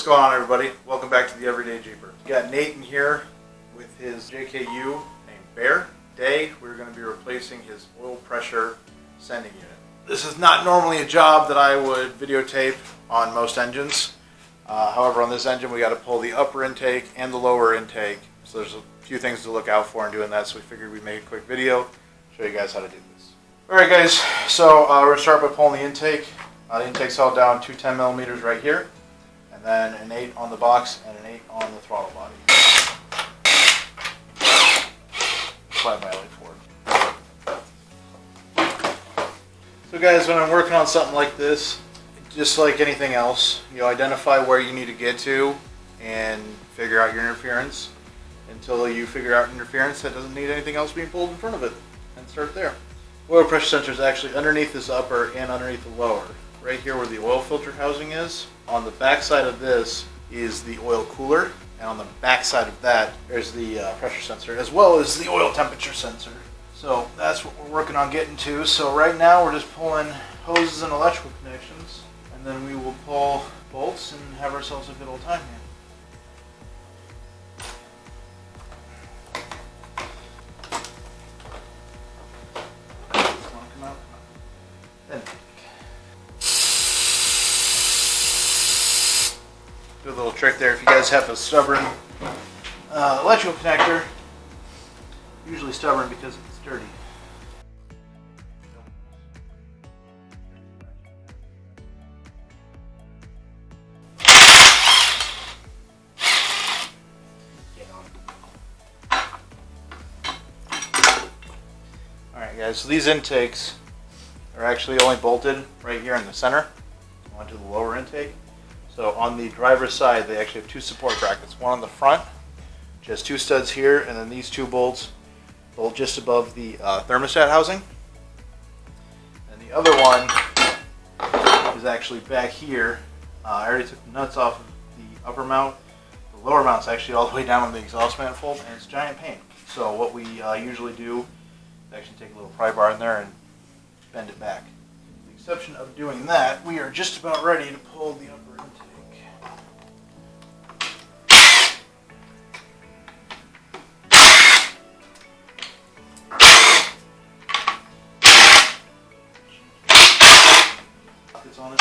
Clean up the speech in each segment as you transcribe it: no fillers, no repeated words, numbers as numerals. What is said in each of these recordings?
going on, everybody? Welcome back to the Everyday Jeeper. We got Nate in here with his JKU named Bear. Today we're going to be replacing his oil pressure sending unit. This is not normally a job that I would videotape on most engines. However, on this engine we got to pull the upper intake and the lower intake. So there's a few things to look out for in doing that, so we figured we'd make a quick video, show you guys how to do this. Alright guys, so we're going to start by pulling the intake. The intake's held down to 10 millimeters right here, and then an 8 on the box and an 8 on the throttle body. Slide my light forward. So guys, when I'm working on something like this, just like anything else, you identify where you need to get to and figure out your interference until you figure out interference that doesn't need anything else being pulled in front of it, and start there. Oil pressure sensor is actually underneath this upper and underneath the lower. Right here where the oil filter housing is. On the back side of this is the oil cooler, and on the back side of that there's the pressure sensor, as well as the oil temperature sensor. So that's what we're working on getting to. So right now we're just pulling hoses and electrical connections, and then we will pull bolts and have ourselves a good old time here. Do a little trick there. If you guys have a stubborn electrical connector, usually stubborn because it's dirty. Alright guys, so these intakes are actually only bolted right here in the center onto the lower intake. So on the driver's side, they actually have two support brackets. One on the front, which has two studs here, and then these two bolts bolt just above the thermostat housing. And the other one is actually back here. I already took the nuts off of the upper mount. The lower mount's actually all the way down on the exhaust manifold, and it's a giant pain. So what we usually do is actually take a little pry bar in there and bend it back. With the exception of doing that, we are just about ready to pull the upper intake. It's on it.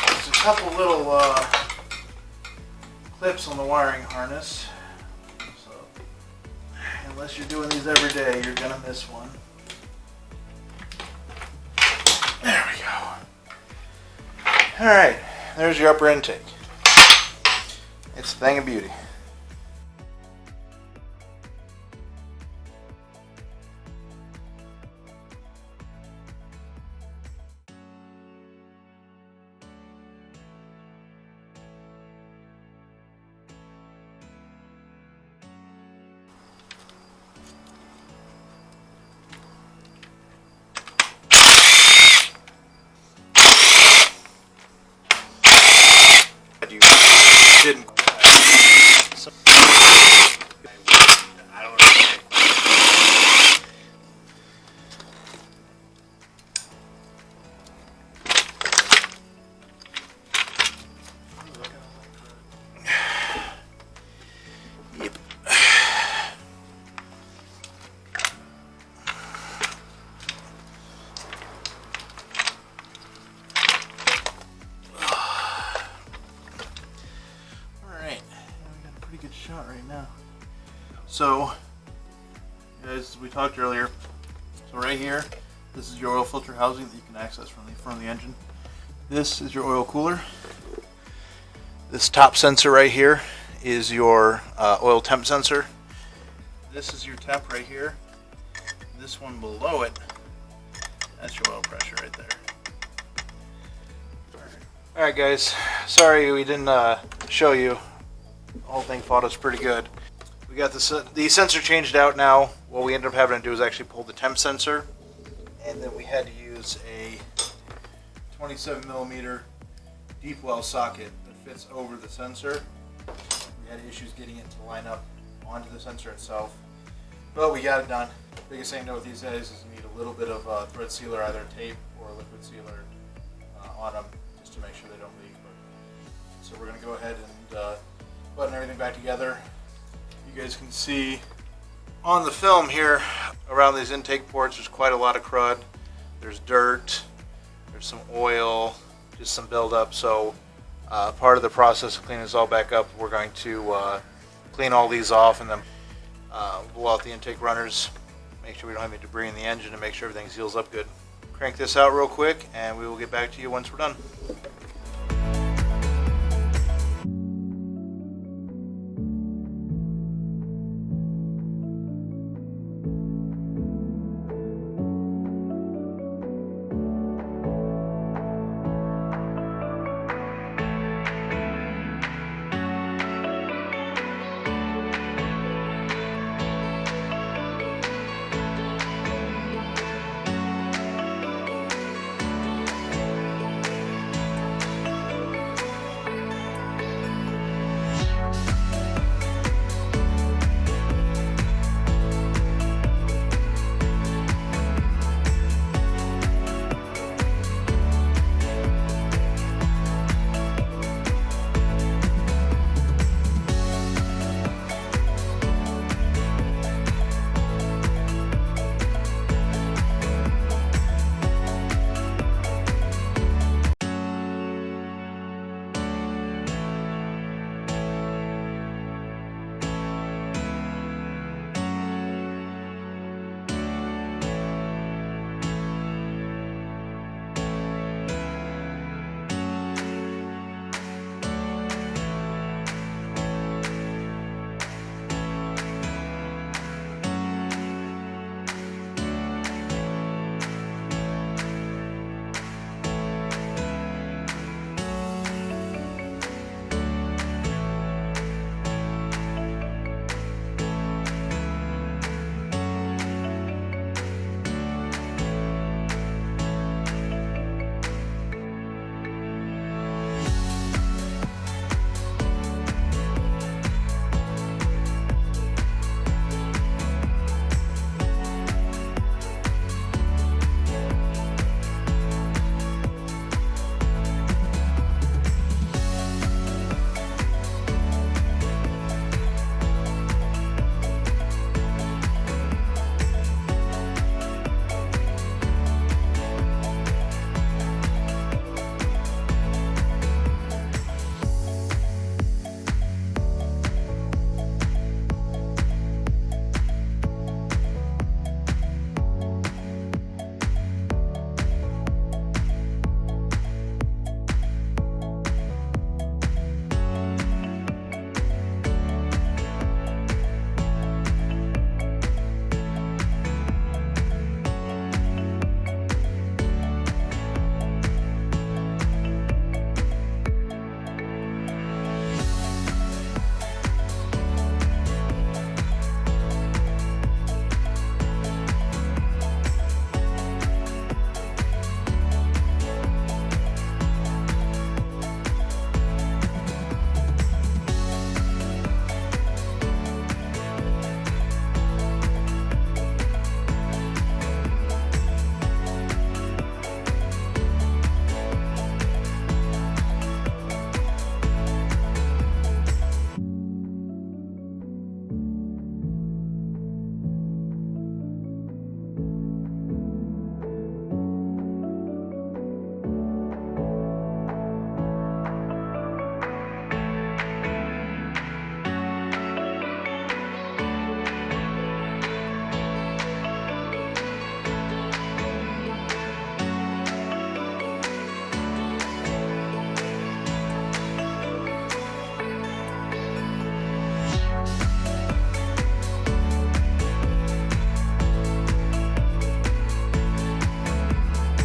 There's a couple little clips on the wiring harness, so unless you're doing these every day, you're gonna miss one. There we go. Alright, there's your upper intake. It's a thing of beauty. You didn't. Yep. Good shot right now. So, as we talked earlier, so right here, this is your oil filter housing that you can access from the front of the engine. This is your oil cooler. This top sensor right here is your oil temp sensor. This is your temp right here. This one below it, that's your oil pressure right there. Alright guys, sorry we didn't show you. The whole thing fought us pretty good. We got the sensor changed out now. What we ended up having to do is actually pull the temp sensor, and then we had to use a 27 millimeter deep well socket that fits over the sensor. We had issues getting it to line up onto the sensor itself. But we got it done. Biggest thing to know with these guys is you need a little bit of thread sealer, either tape or liquid sealer on them, just to make sure they don't leak. So we're going to go ahead and button everything back together. You guys can see on the film here around these intake ports there's quite a lot of crud. There's dirt, there's some oil, just some buildup. So part of the process of cleaning this all back up, we're going to clean all these off and then blow out the intake runners, make sure we don't have any debris in the engine, and make sure everything seals up good. Crank this out real quick and we will get back to you once we're done.